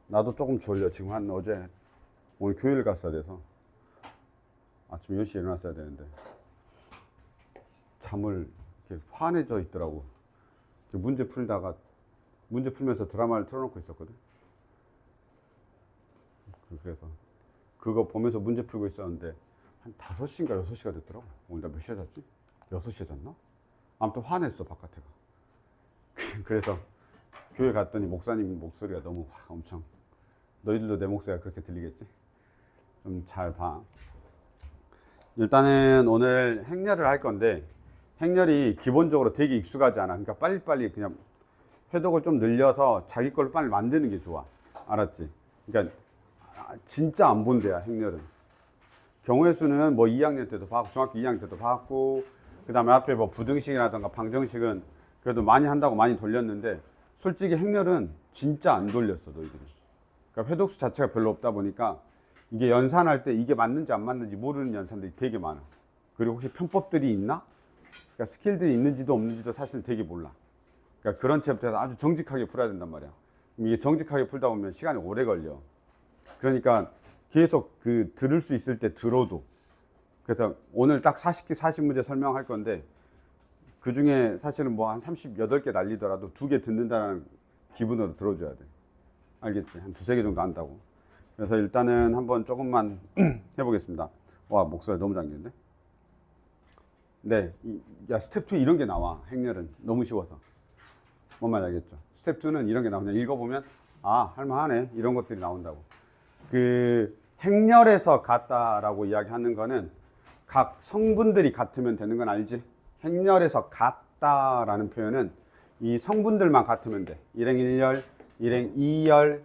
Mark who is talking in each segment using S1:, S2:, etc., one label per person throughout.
S1: 나도 조금 졸려. 지금 오늘 교회를 갔어야 돼서 아침 10시에 일어났어야 되는데 잠을 이렇게 환해져 있더라고. 문제 풀면서 드라마를 틀어놓고 있었거든. 그래서 그거 보면서 문제 풀고 있었는데 한 5시인가 6시가 됐더라고. 오늘 나 몇 시에 잤지? 6시에 잤나? 아무튼 화냈어 바깥에가. 그래서 교회 갔더니 목사님 목소리가 너무 엄청, 너희들도 내 목소리가 그렇게 들리겠지? 좀 잘 봐. 일단은 오늘 행렬을 할 건데 행렬이 기본적으로 되게 익숙하지 않아. 그러니까 빨리빨리 그냥 회독을 좀 늘려서 자기 걸로 빨리 만드는 게 좋아. 알았지? 그러니까 진짜 안 본대야 행렬은. 경우의 수는 뭐 2학년 때도 봤고 중학교 2학년 때도 봤고 그 다음에 앞에 뭐 부등식이라든가 방정식은 그래도 많이 한다고 많이 돌렸는데 솔직히 행렬은 진짜 안 돌렸어 너희들이. 그러니까 회독수 자체가 별로 없다 보니까 이게 연산할 때 이게 맞는지 안 맞는지 모르는 연산들이 되게 많아. 그리고 혹시 편법들이 있나? 그러니까 스킬들이 있는지도 없는지도 사실 되게 몰라. 그러니까 그런 챕터에서 아주 정직하게 풀어야 된단 말이야. 이게 정직하게 풀다 보면 시간이 오래 걸려. 그러니까 계속 들을 수 있을 때 들어도. 그래서 오늘 딱 40문제 설명할 건데 그 중에 사실은 뭐 한 38개 날리더라도 2개 듣는다는 기분으로 들어줘야 돼. 알겠지? 한 2-3개 정도 한다고. 그래서 일단은 한번 조금만 해보겠습니다. 와, 목소리 너무 잠기는데? 네. 스텝 2 이런 게 나와. 행렬은. 너무 쉬워서. 뭔 말인지 알겠죠? 스텝 2는 이런 게 나와. 그냥 읽어보면, 할만하네. 이런 것들이 나온다고. 행렬에서 같다라고 이야기하는 거는 각 성분들이 같으면 되는 건 알지? 행렬에서 같다라는 표현은 이 성분들만 같으면 돼. 일행 1열, 일행 2열,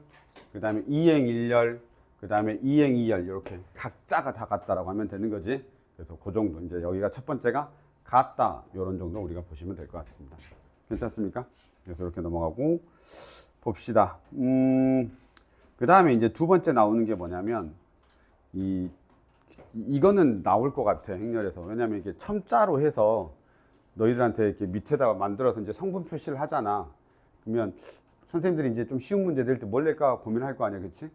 S1: 그 다음에 2행 1열, 그 다음에 2행 2열 이렇게 각자가 다 같다라고 하면 되는 거지. 그래서 그 정도. 이제 여기가 첫 번째가 같다. 이런 정도 우리가 보시면 될 것 같습니다. 괜찮습니까? 그래서 이렇게 넘어가고 봅시다. 그 다음에 이제 두 번째 나오는 게 뭐냐면 이거는 나올 것 같아 행렬에서. 왜냐면 이게 첨자로 해서 너희들한테 이렇게 밑에다가 만들어서 이제 성분 표시를 하잖아. 그러면 선생님들이 이제 좀 쉬운 문제 낼 때 뭘 낼까 고민할 거 아니야, 그치?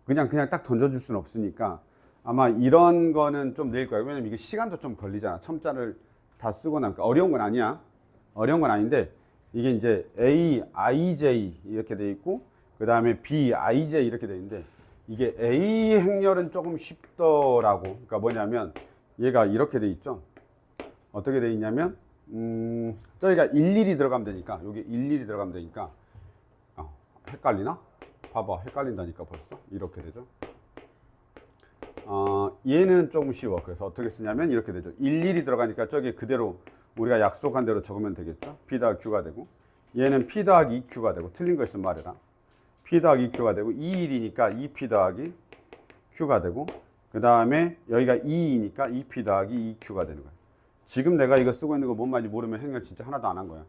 S1: 그냥 딱 던져줄 수는 없으니까 아마 이런 거는 좀 낼 거야. 왜냐면 이게 시간도 좀 걸리잖아. 첨자를 다 쓰고 나니까. 어려운 건 아니야. 어려운 건 아닌데 이게 이제 A, IJ 이렇게 돼 있고 그 다음에 B, IJ 이렇게 돼 있는데 이게 A 행렬은 조금 쉽더라고. 그러니까 뭐냐면 얘가 이렇게 돼 있죠. 어떻게 돼 있냐면 저희가 일일이 들어가면 되니까 여기 일일이 들어가면 되니까 헷갈리나? 봐봐, 헷갈린다니까 벌써. 이렇게 되죠. 얘는 조금 쉬워. 그래서 어떻게 쓰냐면 이렇게 되죠. 일일이 들어가니까 저기 그대로 우리가 약속한 대로 적으면 되겠죠. P 더하기 Q가 되고 얘는 P 더하기 2Q가 되고 틀린 거 있으면 말해라. P 더하기 2Q가 되고 2일이니까 2P 더하기 Q가 되고 그 다음에 여기가 2이니까 2P 더하기 2Q가 되는 거야. 지금 내가 이거 쓰고 있는 거 뭔 말인지 모르면 행렬 진짜 하나도 안 한 거야.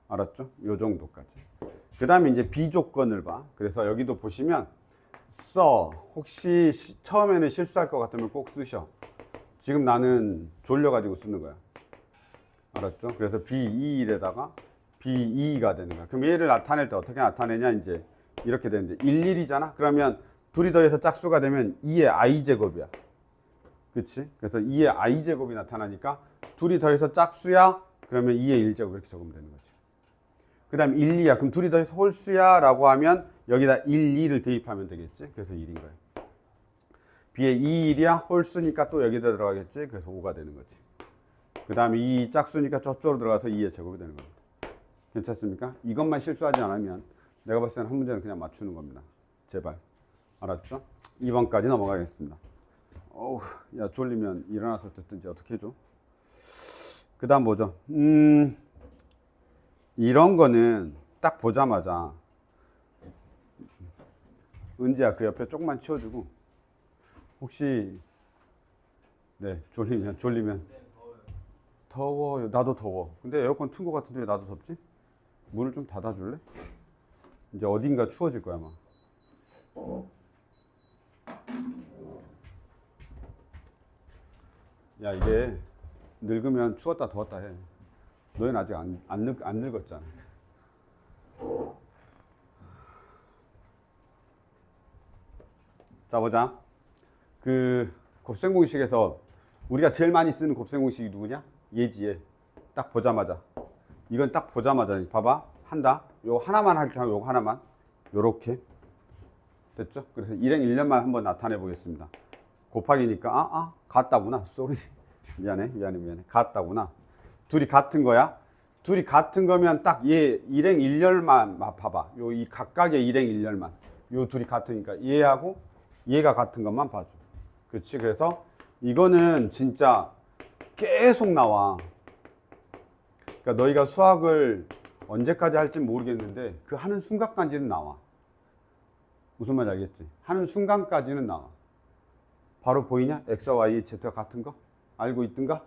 S1: 알았죠? 요 정도까지. 그 다음에 이제 비조건을 봐. 그래서 여기도 보시면 혹시 처음에는 실수할 것 같으면 꼭 쓰셔. 지금 나는 졸려가지고 쓰는 거야. 알았죠? 그래서 B21에다가 B22가 되는 거야. 그럼 얘를 나타낼 때 어떻게 나타내냐? 이제 이렇게 되는데 11이잖아? 그러면 둘이 더해서 짝수가 되면 2의 i제곱이야. 그치? 그래서 2의 i제곱이 나타나니까 둘이 더해서 짝수야? 그러면 2의 1제곱 이렇게 적으면 되는 거지. 그 다음 1, 2야. 그럼 둘이 더해서 홀수야? 라고 하면 여기다 1, 2를 대입하면 되겠지? 그래서 1인 거야. B의 2, 1이야? 홀수니까 또 여기다 들어가겠지? 그래서 5가 되는 거지. 그 다음에 2 짝수니까 저쪽으로 들어가서 2의 제곱이 되는 겁니다. 괜찮습니까? 이것만 실수하지 않으면 내가 봤을 때는 한 문제는 그냥 맞추는 겁니다. 제발. 알았죠? 2번까지 넘어가겠습니다. 어우, 야, 졸리면 일어나서 듣든지 어떻게 해줘? 그 다음 뭐죠? 이런 거는 딱 보자마자 은지야 그 옆에 조금만 치워주고 혹시 네 졸리면 더워요. 나도 더워. 근데 에어컨 튼 거 같은데 왜 나도 덥지? 문을 좀 닫아줄래? 이제 어딘가 추워질 거야 아마. 야 이게 늙으면 추웠다 더웠다 해. 너희는 아직 안 늙었잖아. 자, 보자. 그 곱셈 공식에서 우리가 제일 많이 쓰는 곱셈 공식이 누구냐? 얘지, 얘. 딱 보자마자. 이건 딱 보자마자. 봐봐. 한다. 요거 하나만 할게 하고 요거 하나만. 요렇게. 됐죠? 그래서 일행 1년만 한번 나타내 보겠습니다. 곱하기니까, 같다구나. 쏘리. 미안해. 같다구나. 둘이 같은 거야. 둘이 같은 거면 딱 얘 일행 1년만 봐봐. 요 이 각각의 일행 1년만. 요 둘이 같으니까 얘하고 얘가 같은 것만 봐줘. 그렇지? 그래서 이거는 진짜 계속 나와. 그러니까 너희가 수학을 언제까지 할지 모르겠는데 그 하는 순간까지는 나와. 무슨 말인지 알겠지? 하는 순간까지는 나와. 바로 보이냐? X와 Y, Z가 같은 거? 알고 있든가?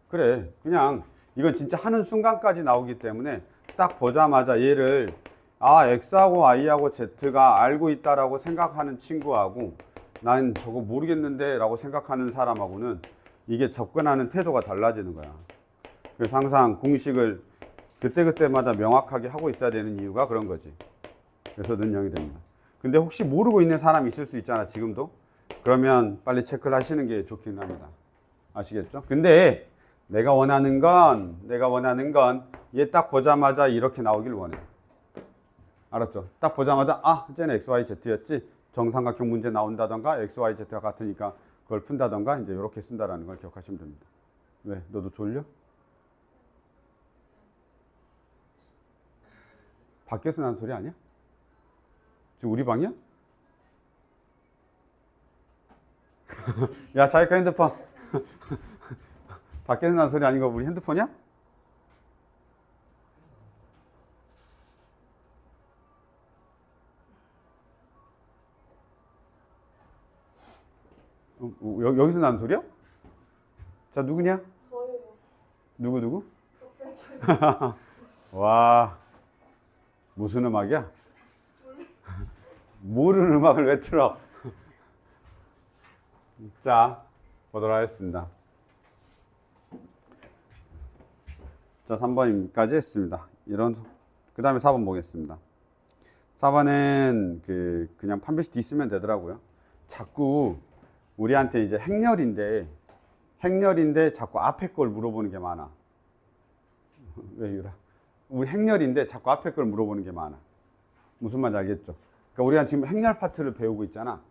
S1: 그래. 그냥 이건 진짜 하는 순간까지 나오기 때문에 딱 보자마자 얘를 X하고 Y하고 Z가 알고 있다라고 생각하는 친구하고 난 저거 모르겠는데 라고 생각하는 사람하고는 이게 접근하는 태도가 달라지는 거야. 그래서 항상 공식을 그때그때마다 명확하게 하고 있어야 되는 이유가 그런 거지. 그래서 능력이 됩니다. 근데 혹시 모르고 있는 사람이 있을 수 있잖아, 지금도. 그러면 빨리 체크를 하시는 게 좋긴 합니다. 아시겠죠? 근데 내가 원하는 건 얘 딱 보자마자 이렇게 나오길 원해. 알았죠? 딱 보자마자 쟤는 XYZ였지. 정삼각형 문제 나온다던가 XYZ가 같으니까 그걸 푼다던가 이제 이렇게 쓴다라는 걸 기억하시면 됩니다. 왜? 너도 졸려? 밖에서 나는 소리 아니야? 지금 우리 방이야? 야, 자기 거 핸드폰. 밖에서 나는 소리 아니고 우리 핸드폰이야? 여기서 나는 소리야? 자, 누구냐?
S2: 저예요.
S1: 누구? 와, 무슨 음악이야? 모르는 음악을 왜 틀어? 자, 보도록 하겠습니다. 자, 3번까지 했습니다. 그 다음에 4번 보겠습니다. 4번은 그냥 판별식 D 쓰면 되더라고요. 자꾸 우리한테 이제 행렬인데 자꾸 앞에 걸 물어보는 게 많아. 왜 이래? 우리 행렬인데 자꾸 앞에 걸 물어보는 게 많아. 무슨 말인지 알겠죠? 그러니까 우리가 지금 행렬 파트를 배우고 있잖아.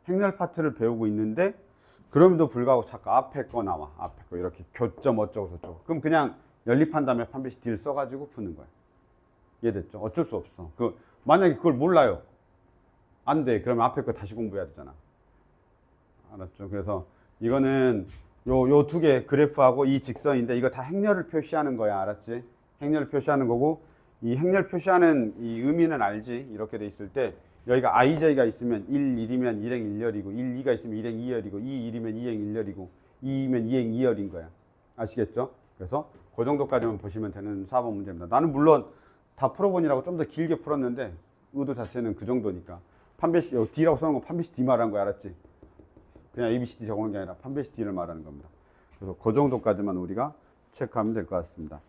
S1: 행렬 파트를 배우고 있는데 그럼에도 불구하고 자꾸 앞에 거 나와. 앞에 거 이렇게 교점 어쩌고 저쩌고. 그럼 그냥 연립한 다음에 판별식 D를 써가지고 푸는 거야. 이해됐죠? 어쩔 수 없어. 만약에 그걸 몰라요. 안 돼. 그러면 앞에 거 다시 공부해야 되잖아. 알았죠? 그래서 이거는 요 두 개 그래프하고 이 직선인데 이거 다 행렬을 표시하는 거야. 알았지? 행렬을 표시하는 거고 이 행렬 표시하는 이 의미는 알지? 이렇게 돼 있을 때 여기가 IJ가 있으면 1, 1이면 1행 1열이고 1, 2가 있으면 1행 2열이고 2, 1이면 2행 1열이고 2이면 2행 2열인 거야. 아시겠죠? 그래서 그 정도까지만 보시면 되는 4번 문제입니다. 나는 물론 다 풀어보니라고 좀 더 길게 풀었는데 의도 자체는 그 정도니까 판별식 D라고 써놓은 거 판별식 D 말하는 거야. 알았지? 그냥 ABCD 적어놓은 게 아니라 판별식 D를 말하는 겁니다. 그래서 그 정도까지만 우리가 체크하면 될 것 같습니다.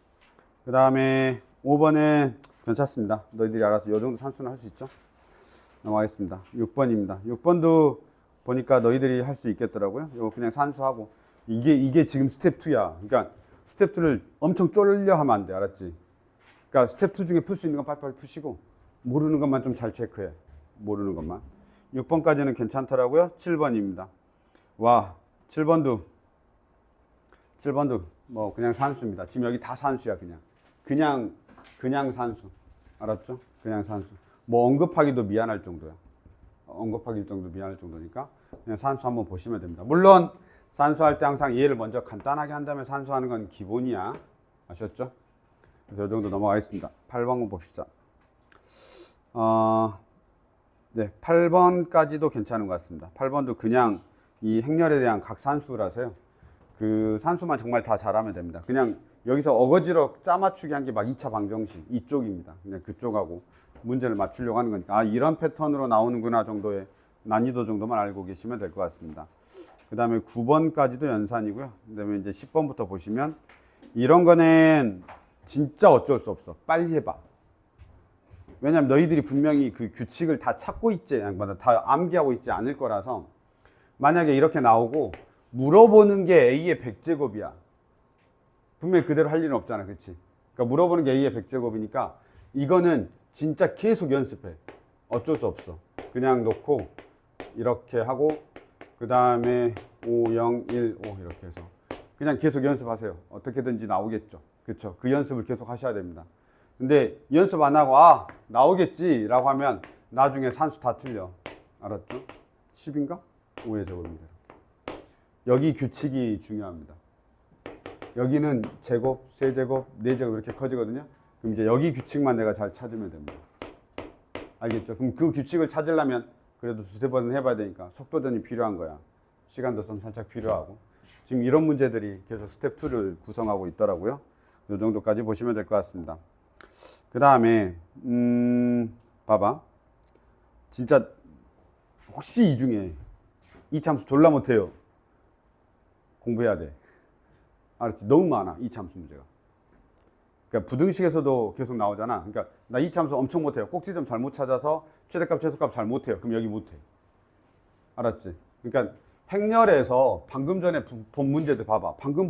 S1: 그 다음에 5번은 괜찮습니다. 너희들이 알아서 이 정도 산수는 할 수 있죠? 넘어가겠습니다. 6번입니다. 6번도 보니까 너희들이 할 수 있겠더라고요. 이거 그냥 산수하고 이게 지금 스텝 2야. 그러니까 스텝 2를 엄청 쫄려 하면 안 돼. 알았지? 그러니까 스텝 2 중에 풀 수 있는 건 빨리빨리 푸시고 모르는 것만 좀 잘 체크해. 모르는 것만. 6번까지는 괜찮더라고요. 7번입니다. 와, 7번도 뭐 그냥 산수입니다. 지금 여기 다 산수야. 그냥 산수. 알았죠? 그냥 산수. 뭐 언급하기도 미안할 정도야. 언급하기 정도 미안할 정도니까 그냥 산수 한번 보시면 됩니다. 물론 산수할 때 항상 얘를 먼저 간단하게 한 다음에 산수하는 건 기본이야. 아셨죠? 그래서 이 정도 넘어가겠습니다. 8번 봅시다. 네, 8번까지도 괜찮은 것 같습니다. 8번도 그냥 이 행렬에 대한 각 산수라서요. 그 산수만 정말 다 잘하면 됩니다. 그냥 여기서 어거지로 짜맞추기 한 게 막 2차 방정식 이쪽입니다. 그냥 그쪽하고 문제를 맞추려고 하는 거니까 이런 패턴으로 나오는구나 정도의 난이도 정도만 알고 계시면 될 것 같습니다. 그 다음에 9번까지도 연산이고요. 그 다음에 이제 10번부터 보시면 이런 거는 진짜 어쩔 수 없어. 빨리 해봐. 왜냐면 너희들이 분명히 그 규칙을 다 찾고 있지, 다 암기하고 있지 않을 거라서. 만약에 이렇게 나오고 물어보는 게 A의 100제곱이야. 분명히 그대로 할 일은 없잖아. 그치? 그러니까 물어보는 게 A의 100제곱이니까 이거는 진짜 계속 연습해. 어쩔 수 없어. 그냥 놓고 이렇게 하고 그 다음에 5, 0, 1, 5 이렇게 해서 그냥 계속 연습하세요. 어떻게든지 나오겠죠. 그쵸? 그 연습을 계속 하셔야 됩니다. 근데 연습 안 하고 나오겠지 라고 하면 나중에 산수 다 틀려. 알았죠? 10인가? 5의 제곱입니다. 여기 규칙이 중요합니다. 여기는 제곱, 세제곱, 네제곱 이렇게 커지거든요. 그럼 이제 여기 규칙만 내가 잘 찾으면 됩니다. 알겠죠? 그럼 그 규칙을 찾으려면 그래도 두세 번은 해봐야 되니까 속도전이 필요한 거야. 시간도 좀 살짝 필요하고. 지금 이런 문제들이 계속 스텝 2를 구성하고 있더라고요. 이 정도까지 보시면 될 것 같습니다. 그 다음에 봐봐. 진짜 혹시 이 중에 이참수 졸라 못해요. 공부해야 돼. 알았지? 너무 많아, 이참수 문제가. 그러니까 부등식에서도 계속 나오잖아. 그러니까 나 이참수 엄청 못해요. 꼭지점 잘못 찾아서 최대값, 최소값 잘 못해요. 그럼 여기 못해. 알았지? 그러니까 행렬에서 방금 전에 본 문제들 봐봐. 방금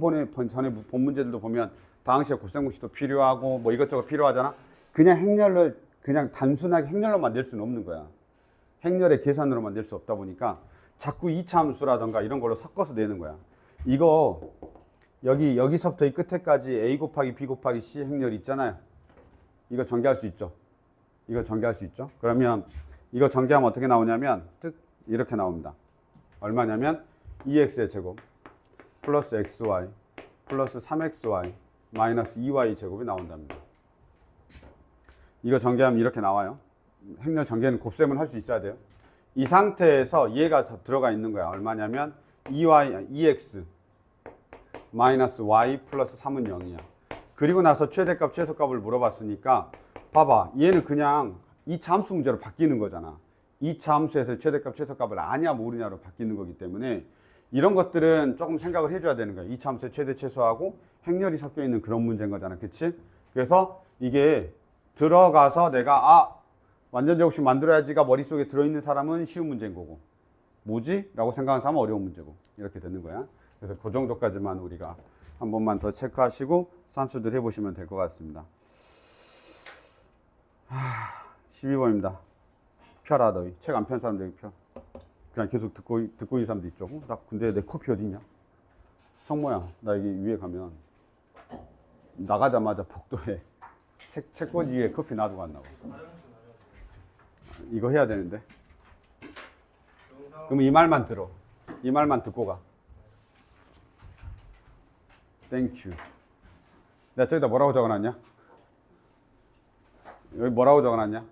S1: 전에 본 문제들도 보면 다항식과 곱셈공식도 필요하고 뭐 이것저것 필요하잖아. 그냥 행렬을 그냥 단순하게 행렬로만 낼 수는 없는 거야. 행렬의 계산으로만 낼 수 없다 보니까 자꾸 이차함수라던가 이런 걸로 섞어서 내는 거야. 이거 여기서부터 이 끝에까지 A 곱하기 B 곱하기 C 행렬 있잖아요. 이거 전개할 수 있죠. 이거 전개할 수 있죠. 그러면 이거 전개하면 어떻게 나오냐면 뜩 이렇게 나옵니다. 얼마냐면 2x의 제곱 플러스 xy 플러스 3xy 마이너스 2y 제곱이 나온답니다. 이거 전개하면 이렇게 나와요. 행렬 전개는 곱셈을 할 수 있어야 돼요. 이 상태에서 얘가 들어가 있는 거야. 얼마냐면 2x 마이너스 y 플러스 3은 0이야. 그리고 나서 최대값, 최소값을 물어봤으니까 봐봐. 얘는 그냥 이 함수 문제로 바뀌는 거잖아. 이 함수에서 최대값, 최소값을 아냐 모르냐로 바뀌는 거기 때문에 이런 것들은 조금 생각을 해줘야 되는 거야. 이 함수의 최대, 최소하고 행렬이 섞여 있는 그런 문제인 거잖아. 그치? 그래서 이게 들어가서 내가 완전 제곱식 만들어야지가 머릿속에 들어있는 사람은 쉬운 문제인 거고 뭐지? 라고 생각하는 사람은 어려운 문제고 이렇게 되는 거야. 그래서 그 정도까지만 우리가 한 번만 더 체크하시고 산수들 해보시면 될 것 같습니다. 12번입니다. 펴라 너희. 책 안 편 사람들 여기 펴. 그냥 계속 듣고 있는 사람도 있죠. 나 근데 내 커피 어딨냐? 성모야, 나 여기 위에 가면 나가자마자 복도에 책꽂이 위에 커피 놔두고 왔나 봐. 이거 해야 되는데. 그럼 이 말만 들어. 이 말만 듣고 가. 땡큐. 내가 저기다 뭐라고 적어놨냐? 여기 뭐라고 적어놨냐?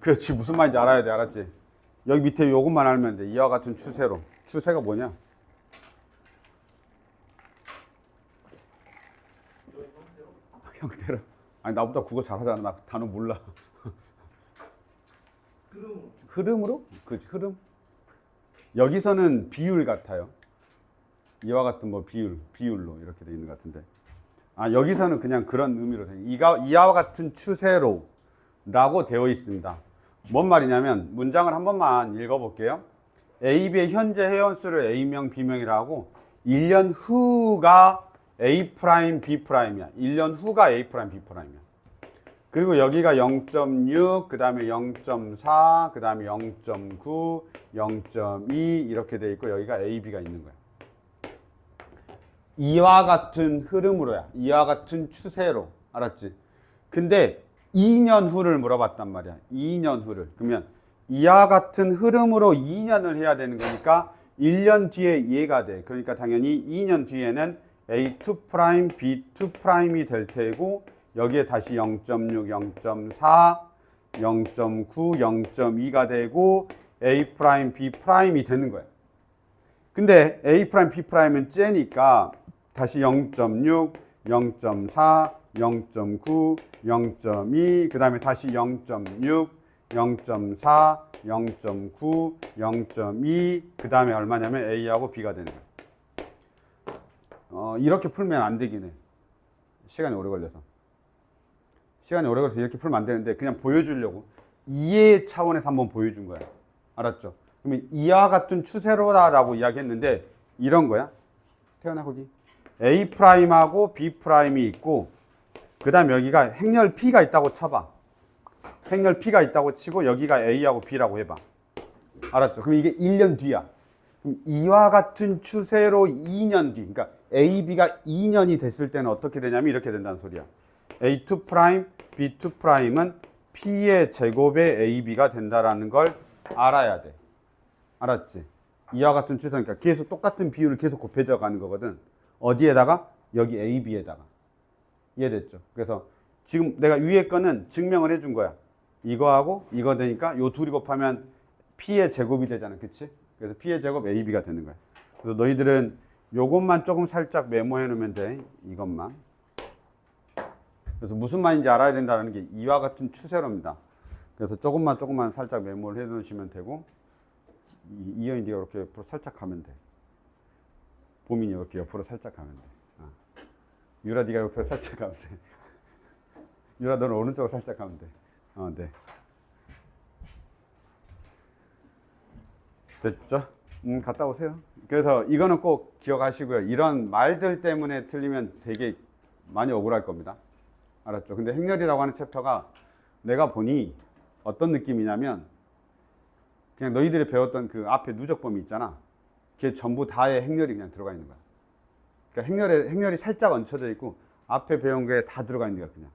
S1: 그렇지. 무슨 말인지 알아야 돼. 알았지? 여기 밑에 요것만 알면 돼. 이와 같은 추세로. 추세가 뭐냐? 형태로. 아니 나보다 국어 잘하잖아. 나 단어 몰라. 흐름으로? 그렇지. 흐름. 여기서는 비율 같아요. 이와 같은 뭐 비율로 이렇게 돼 있는 것 같은데. 여기서는 그냥 그런 의미로 돼. 이와 같은 추세로 라고 되어 있습니다. 뭔 말이냐면 문장을 한 번만 읽어볼게요. A, B의 현재 회원수를 A명, B명이라고 1년 후가 A', B'이야. 1년 후가 A', B'이야. 그리고 여기가 0.6, 그 다음에 0.4, 그 다음에 0.9, 0.2 이렇게 돼 있고 여기가 A, B가 있는 거야. 이와 같은 흐름으로야. 이와 같은 추세로. 알았지? 근데 2년 후를 물어봤단 말이야. 2년 후를. 그러면 이와 같은 흐름으로 2년을 해야 되는 거니까 1년 뒤에 얘가 돼. 그러니까 당연히 2년 뒤에는 A2', B2'이 될 테고 여기에 다시 0.6, 0.4, 0.9, 0.2가 되고 A', B'이 되는 거야. 근데 A', B'은 째니까 다시 0.6, 0.4, 0.9, 0.2, 그 다음에 다시 0.6, 0.4, 0.9, 0.2, 그 다음에 얼마냐면 A하고 B가 되는 거야. 이렇게 풀면 안 되긴 해. 시간이 오래 걸려서. 시간이 오래 걸려서 이렇게 풀면 안 되는데 그냥 보여주려고 이해 차원에서 한번 보여준 거야. 알았죠? 그러면 이와 같은 추세로다라고 이야기했는데 이런 거야. 태어나 거기 A'하고 B'이 있고 그 다음 여기가 행렬 P가 있다고 쳐봐. 행렬 P가 있다고 치고 여기가 A하고 B라고 해봐. 알았죠? 그럼 이게 1년 뒤야. 그럼 이와 같은 추세로 2년 뒤, 그러니까 A, B가 2년이 됐을 때는 어떻게 되냐면 이렇게 된다는 소리야. A2', B2'은 P의 제곱의 AB가 된다라는 걸 알아야 돼. 알았지? 이와 같은 추세니까 계속 똑같은 비율을 계속 곱해져 가는 거거든. 어디에다가? 여기 AB에다가. 이해됐죠? 그래서 지금 내가 위에 거는 증명을 해준 거야. 이거하고 이거 되니까 요 둘이 곱하면 P의 제곱이 되잖아. 그치? 그래서 P의 제곱 AB가 되는 거야. 그래서 너희들은 요것만 조금 살짝 메모해 놓으면 돼. 이것만. 그래서 무슨 말인지 알아야 된다는 게 이와 같은 추세로입니다. 그래서 조금만 살짝 메모를 해 놓으시면 되고 이현이 네가 이렇게 옆으로 살짝 가면 돼. 보민이 이렇게 옆으로 살짝 가면 돼. 유라 네가 옆으로 살짝 가면 돼. 유라 너는 오른쪽으로 살짝 가면 돼. 네. 됐죠? 갔다 오세요. 그래서 이거는 꼭 기억하시고요. 이런 말들 때문에 틀리면 되게 많이 억울할 겁니다. 알았죠? 근데 행렬이라고 하는 챕터가 내가 보니 어떤 느낌이냐면 그냥 너희들이 배웠던 그 앞에 누적범위 있잖아. 그게 전부 다의 행렬이 그냥 들어가 있는 거야. 그러니까 행렬이 살짝 얹혀져 있고 앞에 배운 게 다 들어가 있는 거야, 그냥.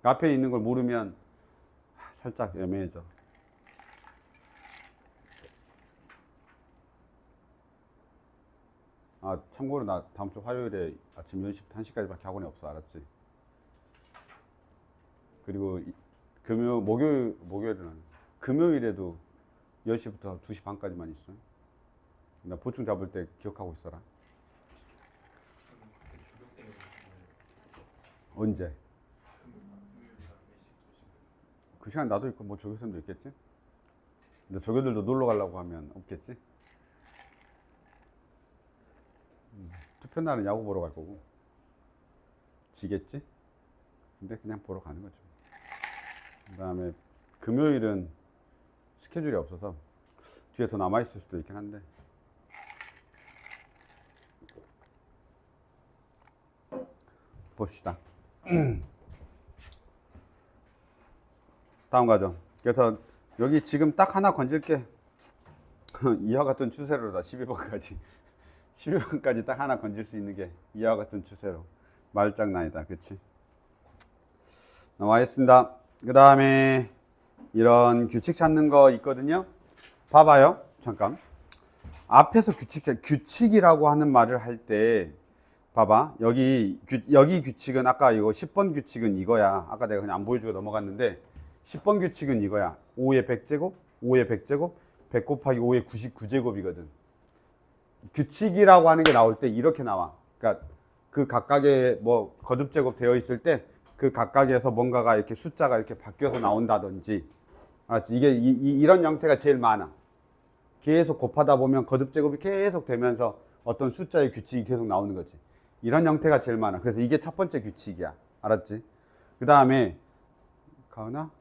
S1: 그 앞에 있는 걸 모르면 살짝 애매해져. 참고로 나 다음 주 화요일에 아침 10시부터 1시까지밖에 학원이 없어. 알았지? 그리고 목요일은 금요일에도 10시부터 2시 반까지만 있어. 나 보충 잡을 때 기억하고 있어라. 언제? 그 시간 나도 있고 뭐 조교쌤도 있겠지? 근데 조교들도 놀러 가려고 하면 없겠지? 투표 날은 야구 보러 갈 거고 지겠지? 근데 그냥 보러 가는 거죠. 그 다음에 금요일은 스케줄이 없어서 뒤에 더 남아있을 수도 있긴 한데 봅시다. 다음 가죠. 그래서 여기 지금 딱 하나 건질게. 이와 같은 추세로다. 12번까지 12번까지 딱 하나 건질 수 있는 게 이와 같은 추세로. 말장난이다. 그치? 나와 있습니다. 그 다음에 이런 규칙 찾는 거 있거든요. 봐봐요. 잠깐. 앞에서 규칙이라고 하는 말을 할 때 봐봐. 여기 규칙은 아까 이거 10번 규칙은 이거야. 아까 내가 그냥 안 보여주고 넘어갔는데 10번 규칙은 이거야. 5의 100제곱, 5의 100제곱, 100 곱하기 5의 99제곱이거든. 규칙이라고 하는 게 나올 때 이렇게 나와. 그러니까 그 각각의 뭐 거듭제곱 되어 있을 때 그 각각에서 뭔가가 이렇게 숫자가 이렇게 바뀌어서 나온다든지. 알았지? 이런 형태가 제일 많아. 계속 곱하다 보면 거듭제곱이 계속 되면서 어떤 숫자의 규칙이 계속 나오는 거지. 이런 형태가 제일 많아. 그래서 이게 첫 번째 규칙이야. 알았지? 그 다음에 가은아?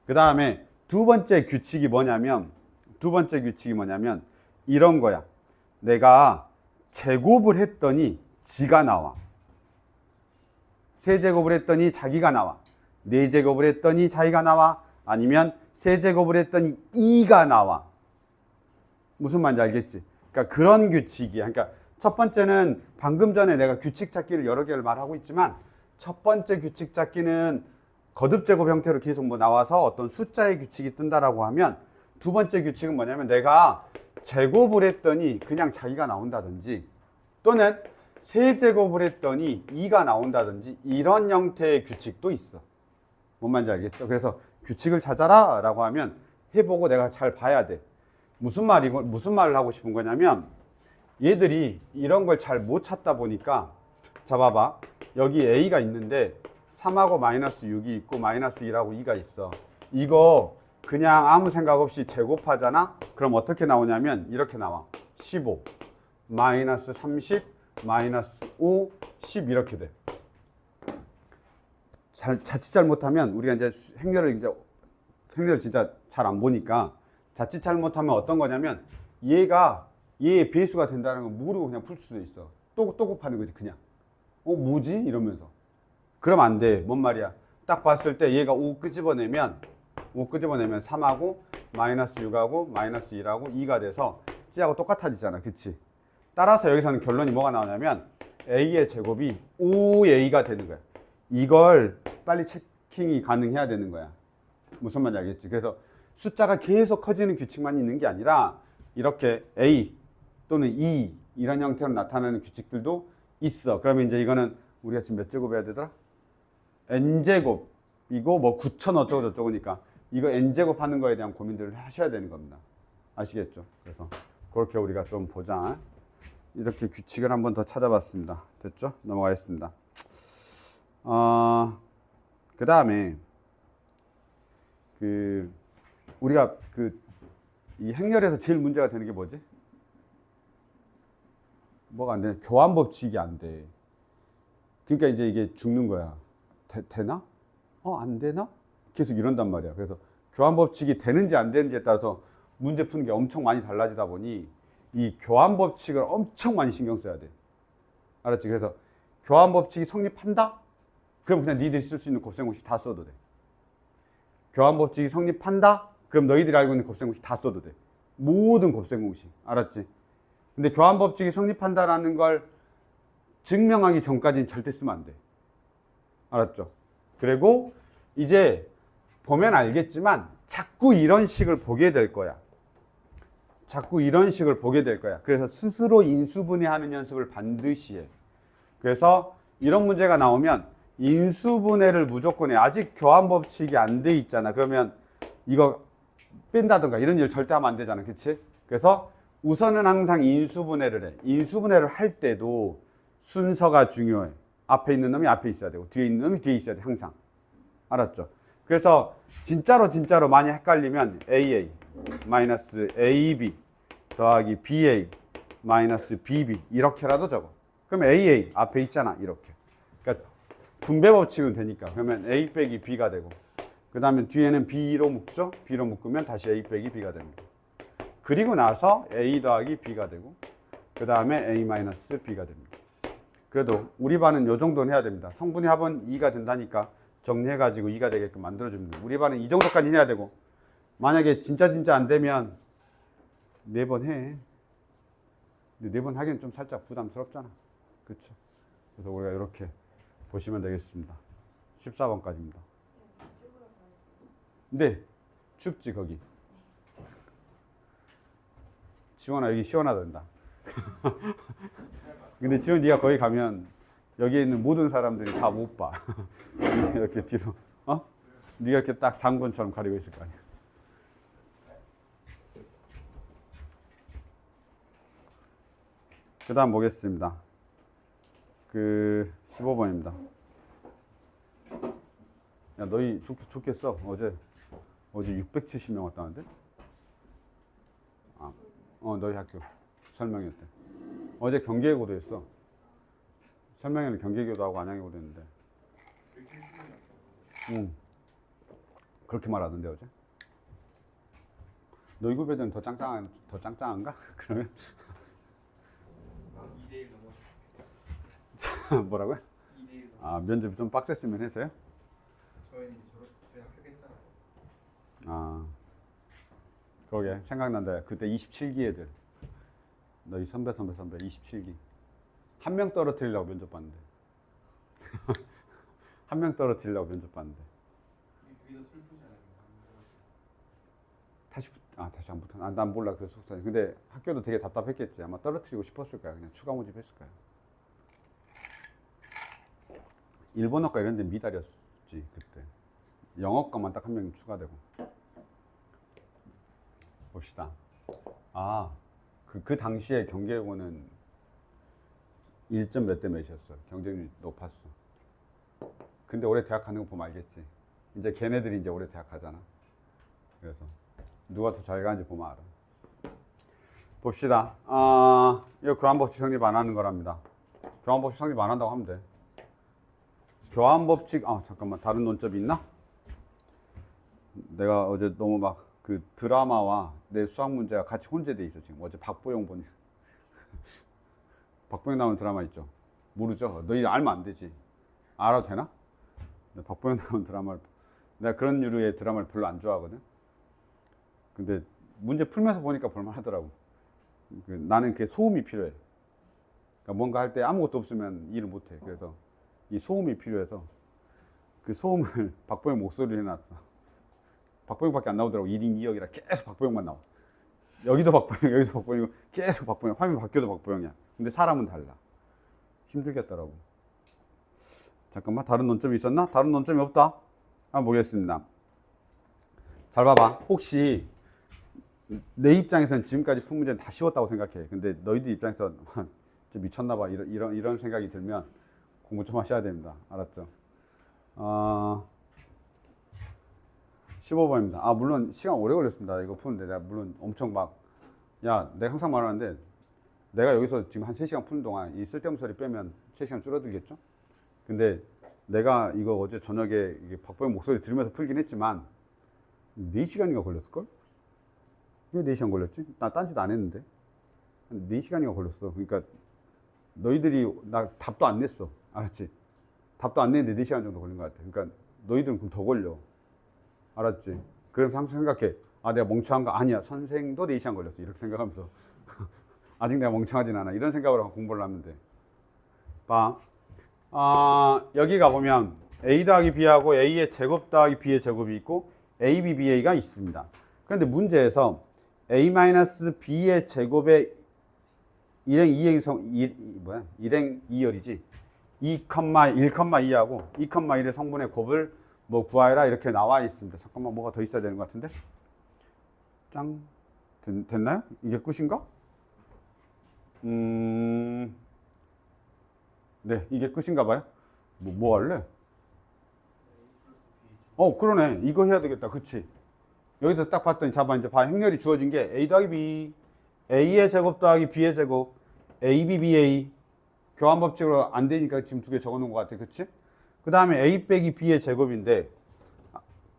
S1: 그 다음에 두 번째 규칙이 뭐냐면 이런 거야. 내가 제곱을 했더니 지가 나와. 세제곱을 했더니 자기가 나와. 네제곱을 했더니 자기가 나와. 아니면 세제곱을 했더니 2가 나와. 무슨 말인지 알겠지? 그러니까 그런 규칙이야. 그러니까 첫 번째는 방금 전에 내가 규칙 찾기를 여러 개를 말하고 있지만 첫 번째 규칙 찾기는 거듭제곱 형태로 계속 뭐 나와서 어떤 숫자의 규칙이 뜬다라고 하면 두 번째 규칙은 뭐냐면 내가 제곱을 했더니 그냥 자기가 나온다든지 또는 세제곱을 했더니 2가 나온다든지 이런 형태의 규칙도 있어. 뭔 말인지 알겠죠? 그래서 규칙을 찾아라 라고 하면 해보고 내가 잘 봐야 돼. 무슨 말을 하고 싶은 거냐면 얘들이 이런 걸 잘 못 찾다 보니까 자 봐봐. 여기 A가 있는데 3하고 마이너스 6이 있고 마이너스 1하고 2가 있어. 이거 그냥 아무 생각 없이 제곱하잖아? 그럼 어떻게 나오냐면 이렇게 나와. 15, 마이너스 30, 마이너스 5, 10 이렇게 돼. 자칫 잘못하면 우리가 이제 행렬을 진짜 잘 안 보니까 자칫 잘못하면 어떤 거냐면 얘가 얘의 배수가 된다는 걸 모르고 그냥 풀 수도 있어. 또 곱하는 거지 그냥. 뭐지? 이러면서. 그럼 안 돼. 뭔 말이야? 딱 봤을 때 얘가 5 끄집어내면 3하고 마이너스 6하고 마이너스 1하고 2가 돼서 C하고 똑같아지잖아. 그치? 따라서 여기서는 결론이 뭐가 나오냐면 A의 제곱이 5A가 되는 거야. 이걸 빨리 체킹이 가능해야 되는 거야. 무슨 말인지 알겠지? 그래서 숫자가 계속 커지는 규칙만 있는 게 아니라 이렇게 A 또는 E 이런 형태로 나타나는 규칙들도 있어. 그러면 이제 이거는 우리가 지금 몇 제곱 해야 되더라? N제곱이고 뭐 9천 어쩌고 저쩌고니까 이거 N제곱 하는 거에 대한 고민들을 하셔야 되는 겁니다. 아시겠죠? 그래서 그렇게 우리가 좀 보자. 이렇게 규칙을 한번 더 찾아봤습니다. 됐죠? 넘어가겠습니다. 그 다음에 우리가 이 행렬에서 제일 문제가 되는 게 뭐지? 뭐가 안 되냐? 교환 법칙이 안 돼. 그러니까 이제 이게 죽는 거야. 되나? 안 되나? 계속 이런단 말이야. 그래서 교환 법칙이 되는지 안 되는지에 따라서 문제 푸는 게 엄청 많이 달라지다 보니 이 교환 법칙을 엄청 많이 신경 써야 돼. 알았지? 그래서 교환 법칙이 성립한다? 그럼 그냥 니들이 쓸 수 있는 곱셈공식 다 써도 돼. 교환 법칙이 성립한다? 그럼 너희들이 알고 있는 곱셈공식 다 써도 돼. 모든 곱셈공식. 알았지? 근데 교환 법칙이 성립한다라는 걸 증명하기 전까지는 절대 쓰면 안 돼. 알았죠? 그리고 이제 보면 알겠지만 자꾸 이런 식을 보게 될 거야. 그래서 스스로 인수분해하는 연습을 반드시 해. 그래서 이런 문제가 나오면 인수분해를 무조건 해. 아직 교환 법칙이 안 돼 있잖아. 그러면 이거 뺀다든가 이런 일 절대 하면 안 되잖아. 그치? 그래서 우선은 항상 인수분해를 해. 인수분해를 할 때도 순서가 중요해. 앞에 있는 놈이 앞에 있어야 되고 뒤에 있는 놈이 뒤에 있어야 돼. 항상. 알았죠? 그래서 진짜로 많이 헷갈리면 AA 마이너스 AB 더하기 BA 마이너스 BB 이렇게라도 적어. 그럼 AA 앞에 있잖아. 이렇게. 그러니까 분배 법칙은 되니까. 그러면 A 빼기 B가 되고 그 다음에 뒤에는 B로 묶죠. B로 묶으면 다시 A 빼기 B가 됩니다. 그리고 나서 A 더하기 B가 되고 그 다음에 A 마이너스 B가 됩니다. 그래도 우리 반은 요 정도는 해야 됩니다. 성분의 합은 2가 된다니까 정리해가지고 2가 되게끔 만들어주면 돼요. 우리 반은 이 정도까지 해야 되고 만약에 진짜 안 되면 4번 해. 근데 4번 하기는 좀 살짝 부담스럽잖아. 그렇죠? 그래서 우리가 이렇게 보시면 되겠습니다. 14번까지입니다. 네, 춥지 거기. 지원아 여기 시원하단다. 근데 지원 네가 거기 가면 여기에 있는 모든 사람들이 다 못 봐. 이렇게 뒤로 네가 이렇게 딱 장군처럼 가리고 있을 거 아니야. 그 다음 보겠습니다. 15번입니다. 야, 너희 좋겠어. 어제 670명 왔다는데? 너희 학교 설명회 때. 어제 경기예고도 했어. 설명회는 경기예고도 하고 안양예고도 했는데. 그렇게 말하던데 어제. 너희 급 애들은 더 짱짱한가? 그러면?
S2: 2대1 넘어.
S1: 뭐라고요?
S2: 2대1 넘어.
S1: 면접 좀 빡셌으면 해서요?
S2: 저희 학교 했잖아요.
S1: 그러게 생각난다. 그때 27기 애들. 너희 선배 27기. 한 명 떨어뜨리려고 면접 봤는데. 한 명 떨어뜨리려고 면접 봤는데.
S2: 여기서 슬프잖아요.
S1: 다시 안 붙어. 난 몰라 그 속상해. 근데 학교도 되게 답답했겠지. 아마 떨어뜨리고 싶었을 거야. 그냥 추가 모집했을 거야. 일본어과 이런 데 미달이었지 그때. 영어과만 딱 한 명 추가되고. 봅시다. 그 당시에 경기예고는 1점 몇 대 몇이었어. 경쟁률이 높았어. 근데 올해 대학 가는 거 보면 알겠지. 이제 걔네들이 이제 올해 대학 가잖아. 그래서 누가 더 잘 가는지 보면 알아. 봅시다. 이거 교환법칙 성립 안 하는 거랍니다. 교환법칙 성립 안 한다고 하면 돼. 교환 법칙, 아, 잠깐만. 다른 논점이 있나? 내가 어제 너무 막 그 드라마와 내 수학 문제가 같이 혼재돼 있어, 지금. 어제 박보영 보니. 박보영 나오는 드라마 있죠? 모르죠? 너희 알면 안 되지. 알아도 되나? 박보영 나오는 드라마를, 내가 그런 유류의 드라마를 별로 안 좋아하거든? 근데 문제 풀면서 보니까 볼만하더라고. 나는 그게 소음이 필요해. 그러니까 뭔가 할 때 아무것도 없으면 일을 못해. 그래서 이 소음이 필요해서 그 소음을 박보영 목소리로 해놨어. 박보영밖에 안 나오더라고. 1인 2역이라 계속 박보영만 나와. 여기도 박보영, 여기도 박보영이고 계속 박보영. 화면 바뀌어도 박보영이야. 근데 사람은 달라. 힘들겠더라고. 잠깐만, 다른 논점이 있었나? 다른 논점이 없다. 한번 보겠습니다. 잘 봐봐. 혹시 내 입장에서는 지금까지 푼 문제는 다 쉬웠다고 생각해. 근데 너희들 입장에서 미쳤나 봐. 이런 생각이 들면 공부 좀 하셔야 됩니다. 알았죠? 15번입니다. 아, 물론 시간 오래 걸렸습니다. 이거 푸는데 내가 물론 엄청 내가 항상 말하는데 내가 여기서 지금 한 3시간 푸는 동안 이 쓸데없는 소리 빼면 3시간 줄어들겠죠? 근데 내가 이거 어제 저녁에 박보영 목소리 들으면서 풀긴 했지만 4시간인가 걸렸을걸? 왜 4시간 걸렸지? 나 딴짓 안 했는데. 한 4시간인가 걸렸어. 그러니까 너희들이 나 답도 안 냈어. 알았지? 답도 안 냈는데 4시간 정도 걸린 것 같아. 그러니까 너희들은 그럼 더 걸려. 알았지? 그래서 항상 생각해. 아, 내가 멍청한가? 아니야. 선생도 4시간 걸렸어. 이렇게 생각하면서. 아직 내가 멍청하진 않아. 이런 생각으로 공부를 하면 돼. 봐. 여기가 보면 A 더하기 B하고 A의 제곱 더하기 B의 제곱이 있고 AB, BA가 있습니다. 그런데 문제에서 A-B의 제곱의 일행 2열이지 2,1,2하고 2,1의 성분의 곱을 구하여라 이렇게 나와 있습니다. 잠깐만, 뭐가 더 있어야 되는 것 같은데? 짱. 됐나요? 이게 끝인가? 네, 이게 끝인가 봐요. 뭐 할래? 그러네. 이거 해야 되겠다. 그치? 여기서 딱 봤더니 이제 행렬이 주어진 게 A 더하기 B, A의 제곱 더하기 B의 제곱, AB, BA. 교환 법칙으로 안 되니까 지금 2개 적어 놓은 것 같아. 그치? 그 다음에 A 빼기 B의 제곱인데,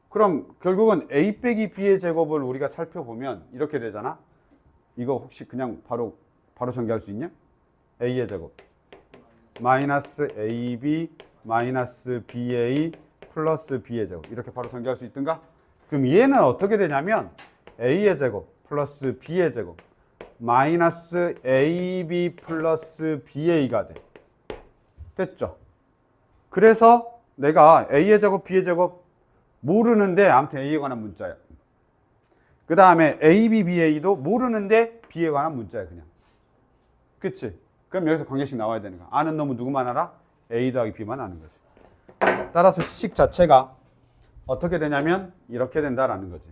S1: 그럼 결국은 A 빼기 B의 제곱을 우리가 살펴보면 이렇게 되잖아? 이거 혹시 그냥 바로 전개할 수 있냐? A의 제곱. 마이너스 AB 마이너스 BA 플러스 B의 제곱. 이렇게 바로 전개할 수 있든가? 그럼 얘는 어떻게 되냐면 A의 제곱 플러스 B의 제곱 마이너스 AB 플러스 BA가 돼. 됐죠? 그래서 내가 A의 제곱 B의 제곱 모르는데 아무튼 A에 관한 문자야. 그 다음에 AB, BA도 모르는데 B에 관한 문자야 그냥. 그치? 그럼 여기서 관계식 나와야 되는 거야. 아는 놈은 누구만 알아? A 더하기 B만 아는 거지. 따라서 식 자체가 어떻게 되냐면 이렇게 된다라는 거지.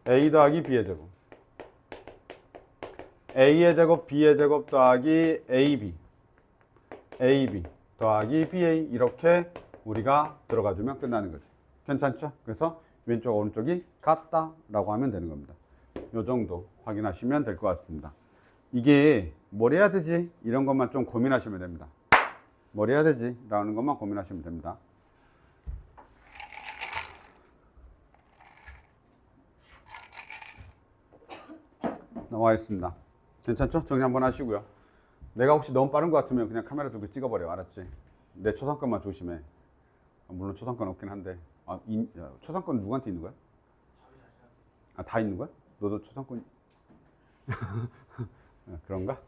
S1: A 더하기 B의 제곱. A의 제곱, B의 제곱 더하기 AB. AB 더하기 BA 이렇게 우리가 들어가주면 끝나는 거지. 괜찮죠? 그래서 왼쪽 오른쪽이 같다라고 하면 되는 겁니다. 이 정도 확인하시면 될 것 같습니다. 이게 뭘 해야 되지? 이런 것만 좀 고민하시면 됩니다. 뭘 해야 되지? 라는 것만 고민하시면 됩니다. 넘어가겠습니다. 괜찮죠? 정리 한번 하시고요. 내가 혹시 너무 빠른 것 같으면 그냥 카메라 들고 찍어버려. 알았지? 내 초상권만 조심해. 물론 초상권 없긴 한데. 초상권 누구한테 있는 거야? 다 있는 거야? 너도 초상권? 그런가?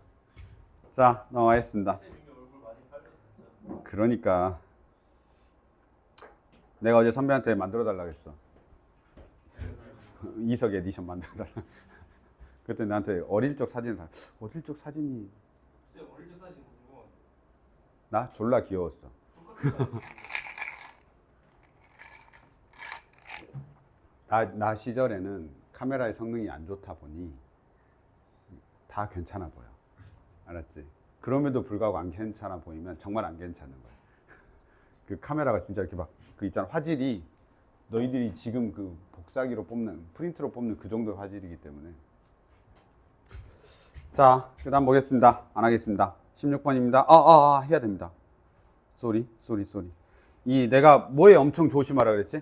S1: 자, 넘어가겠습니다. 그러니까 내가 어제 선배한테 만들어 달라고 했어. 이석 에디션 만들어 달라. 그랬더니 나한테 어릴 적 사진을 어릴 적 사진이
S2: 어릴 적 사진 궁금한.
S1: 나 졸라 귀여웠어. 나 시절에는 카메라의 성능이 안 좋다 보니 다 괜찮아 보여. 알았지? 그럼에도 불구하고 안 괜찮아 보이면 정말 안 괜찮은 거야. 그 카메라가 진짜 이렇게 그 있잖아. 화질이 너희들이 지금 그 복사기로 뽑는, 프린트로 뽑는 그 정도의 화질이기 때문에. 자, 그 다음 보겠습니다. 안 하겠습니다. 16번입니다. 해야 됩니다. 쏘리. 이 내가 뭐에 엄청 조심하라 그랬지?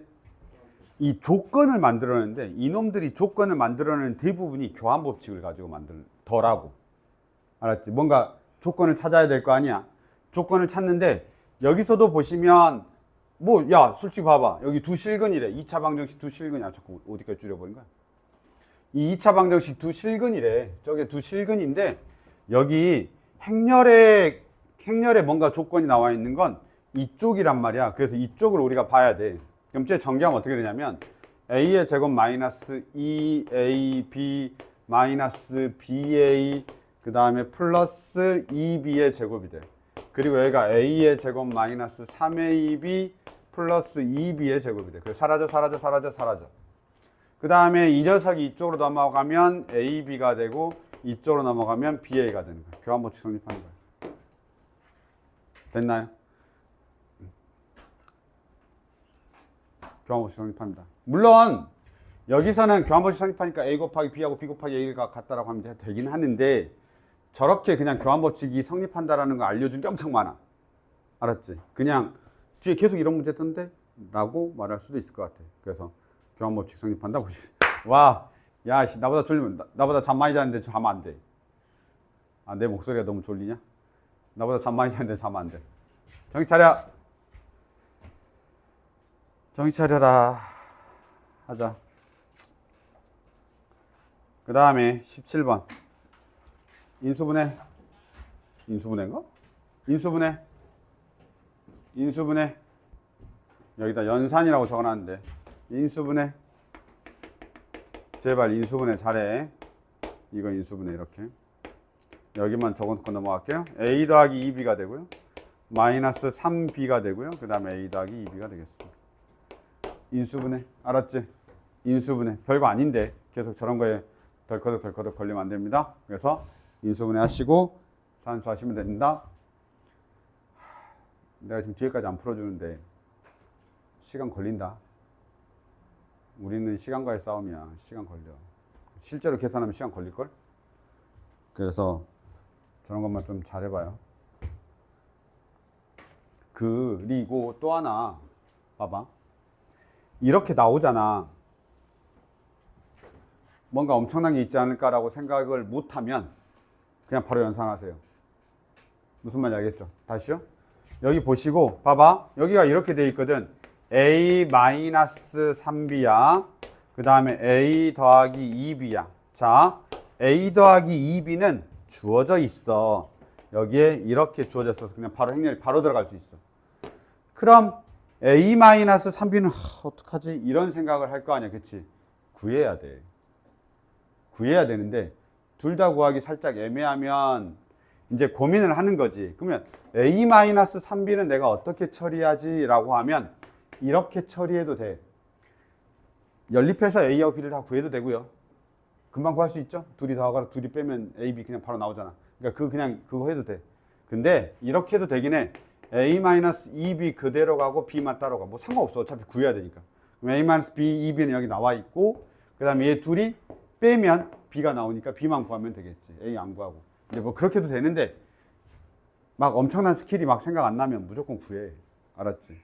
S1: 이 조건을 만들어내는데 이놈들이 조건을 만들어내는 대부분이 교환 법칙을 가지고 만들더라고. 알았지? 뭔가 조건을 찾아야 될 거 아니야. 조건을 찾는데 여기서도 보시면 뭐 야 솔직히 봐봐. 여기 두 실근이래. 2차 방정식 두 실근이야. 자꾸 어디까지 줄여버린 거야? 이 2차 방정식 두 실근이래. 저게 두 실근인데 여기 행렬에 뭔가 조건이 나와 있는 건 이쪽이란 말이야. 그래서 이쪽을 우리가 봐야 돼. 그럼 제 전개하면 어떻게 되냐면 a의 제곱 마이너스 2ab 마이너스 ba 그 다음에 플러스 2b의 제곱이 돼. 그리고 여기가 a의 제곱 마이너스 3ab 플러스 2b의 제곱이 돼. 그래서 사라져. 그 다음에 이 녀석이 이쪽으로 넘어가면 ab가 되고 이쪽으로 넘어가면 ba가 되는 거야. 교환법칙 성립하는 거야. 됐나요? 교환법칙 성립합니다. 물론 여기서는 교환법칙 성립하니까 a 곱하기 b하고 b 곱하기 a가 같다라고 하면 되긴 하는데 저렇게 그냥 교환법칙이 성립한다라는 거 알려준 게 엄청 많아. 알았지? 그냥 뒤에 계속 이런 문제 뜬데? 라고 말할 수도 있을 것 같아. 그래서 교환법칙 성립한다 보시면 와, 야, 나보다 졸리면 나보다 잠 많이 자는데 자면 안 돼. 아, 내 목소리가 너무 졸리냐? 나보다 잠 많이 자는데 자면 안 돼. 정신 차려. 정신 차려라. 하자. 그 다음에 17번. 인수분해. 인수분해인가? 인수분해. 여기다 연산이라고 적어놨는데. 인수분해. 제발 인수분해 잘해. 이거 인수분해 이렇게. 여기만 적어놓고 넘어갈게요. a 더하기 2b가 되고요. 마이너스 3b가 되고요. 그 다음에 a 더하기 2b가 되겠습니다. 인수분해. 알았지? 인수분해. 별거 아닌데 계속 저런 거에 덜커덕 걸리면 안 됩니다. 그래서 인수분해 하시고 산수하시면 됩니다. 내가 지금 뒤에까지 안 풀어주는데 시간 걸린다. 우리는 시간과의 싸움이야. 시간 걸려. 실제로 계산하면 시간 걸릴걸? 그래서 저런 것만 좀 잘해봐요. 그리고 또 하나 봐봐. 이렇게 나오잖아. 뭔가 엄청난 게 있지 않을까라고 생각을 못하면 그냥 바로 연산하세요. 무슨 말인지 알겠죠? 다시요. 여기 보시고 봐봐. 여기가 이렇게 돼 있거든. a-3b야. 그 다음에 a 더하기 2b야. 자, a 더하기 2b는 주어져 있어. 여기에 이렇게 주어졌어서 그냥 바로 행렬이 바로 들어갈 수 있어. 그럼 a-3b는 어떡하지? 이런 생각을 할 거 아니야. 그치? 구해야 돼. 구해야 되는데 둘 다 구하기 살짝 애매하면 이제 고민을 하는 거지. 그러면 a-3b는 내가 어떻게 처리하지? 라고 하면 이렇게 처리해도 돼. 연립해서 a하고 b를 다 구해도 되고요. 금방 구할 수 있죠? 둘이 더하거나 둘이 빼면 a, b 그냥 바로 나오잖아. 그러니까 그냥 그거 해도 돼. 근데 이렇게 해도 되긴 해. a-2b 그대로 가고 b만 따로 가. 뭐 상관없어. 어차피 구해야 되니까. 그럼 a-b, 2b는 여기 나와 있고 그 다음에 얘 둘이 빼면 b가 나오니까 b만 구하면 되겠지. a 안 구하고. 이제 뭐 그렇게 해도 되는데 막 엄청난 스킬이 막 생각 안 나면 무조건 구해. 알았지?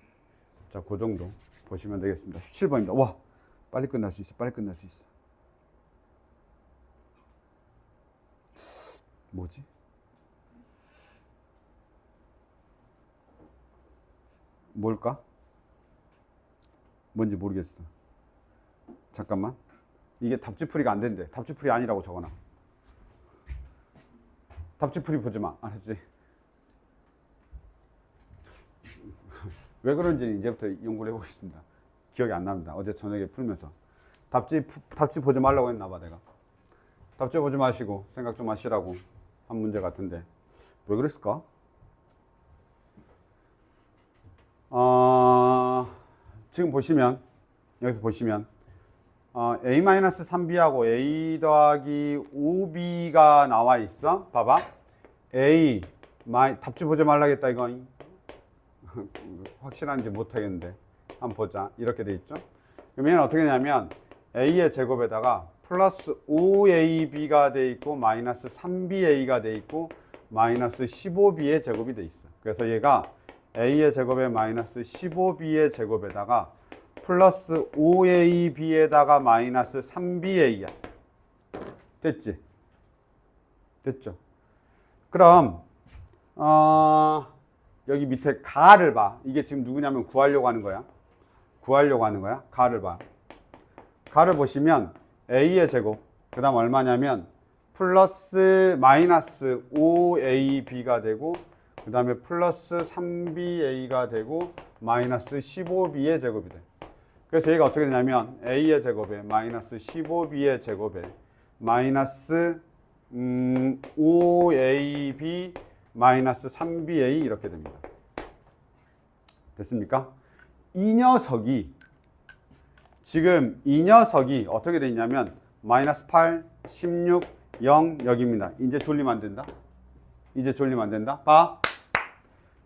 S1: 자, 그 정도 보시면 되겠습니다. 17번입니다. 와, 빨리 끝날 수 있어. 뭐지? 뭘까? 뭔지 모르겠어. 잠깐만. 이게 답지풀이가 안 된대. 답지풀이 아니라고 적어놔. 답지풀이 보지 마. 알았지? 왜 그런지 이제부터 연구를 해보겠습니다. 기억이 안 납니다. 어제 저녁에 풀면서. 답지 보지 말라고 했나 봐, 내가. 답지 보지 마시고 생각 좀 하시라고 한 문제 같은데. 왜 그랬을까? 지금 보시면, 여기서 보시면, a-3b하고 a 더하기 5b가 나와 있어. 봐봐. a, 답지 보지 말라겠다, 이거. 확실한지 못하겠는데. 한번 보자. 이렇게 돼 있죠. 그러면 어떻게 되냐면, a의 제곱에다가 플러스 5ab가 돼 있고, 마이너스 3ba가 돼 있고, 마이너스 15b의 제곱이 돼 있어. 그래서 얘가 a의 제곱에 마이너스 15b의 제곱에다가 플러스 5ab에다가 마이너스 3ba야. 됐지? 됐죠? 그럼 여기 밑에 가를 봐. 이게 지금 누구냐면 구하려고 하는 거야. 구하려고 하는 거야. 가를 봐. 가를 보시면 a의 제곱 그 다음 얼마냐면 플러스 마이너스 5ab가 되고 그 다음에 플러스 3ba가 되고 마이너스 15b의 제곱이 돼. 그래서 얘가 어떻게 되냐면 a의 제곱에 마이너스 15b의 제곱에 마이너스 5ab 마이너스 3ba 이렇게 됩니다. 됐습니까? 이 녀석이 지금 이 녀석이 어떻게 돼 있냐면 마이너스 8, 16, 0 여기입니다. 이제 졸리면 안 된다. 이제 졸리면 안 된다. 봐.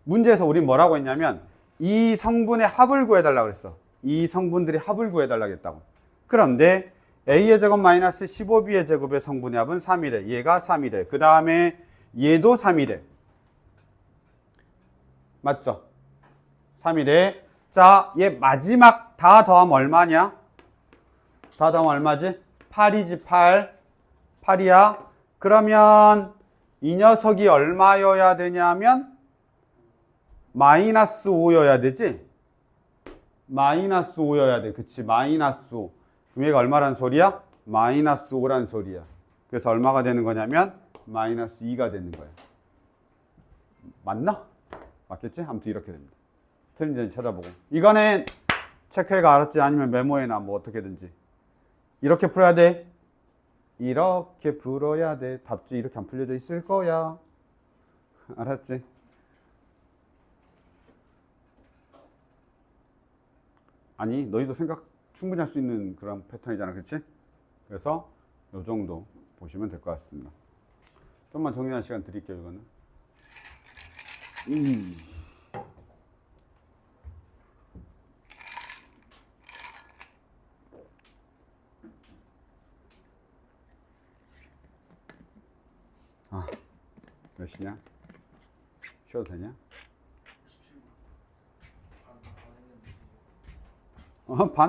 S1: 문제에서 우린 뭐라고 했냐면 이 성분의 합을 구해달라고 그랬어. 이 성분들이 합을 구해달라고 했다고. 그런데 a의 제곱 마이너스 15b의 제곱의 성분의 합은 3이래. 얘가 3이래. 그 다음에 얘도 3이래. 맞죠? 3이래. 자, 얘 마지막 다 더하면 얼마냐? 다 더하면 얼마지? 8이지 8. 8이야. 그러면 이 녀석이 얼마여야 되냐면 마이너스 5여야 되지? 마이너스 5여야 돼. 그치? 마이너스 5. 그럼 얘가 얼마란 소리야? 마이너스 5란 소리야. 그래서 얼마가 되는 거냐면 마이너스 2가 되는 거야. 맞나? 맞겠지? 아무튼 이렇게 됩니다. 틀린지 찾아보고. 이거는 체크해가 알았지? 아니면 메모해놔. 뭐 어떻게든지. 이렇게 풀어야 돼. 이렇게 풀어야 돼. 답지 이렇게 안 풀려져 있을 거야. 알았지? 아니, 너희도 생각 충분히 할 수 있는 그런 패턴이잖아. 그렇지? 그래서 이 정도 보시면 될 것 같습니다. 좀만 정리하는 시간 드릴게요, 이거는. 몇 시냐? 쉬어도 되냐?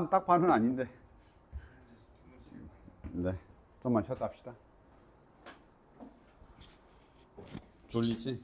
S1: 딱 반은 아닌데. 네, 좀만 쉬었다 합시다. 졸리지?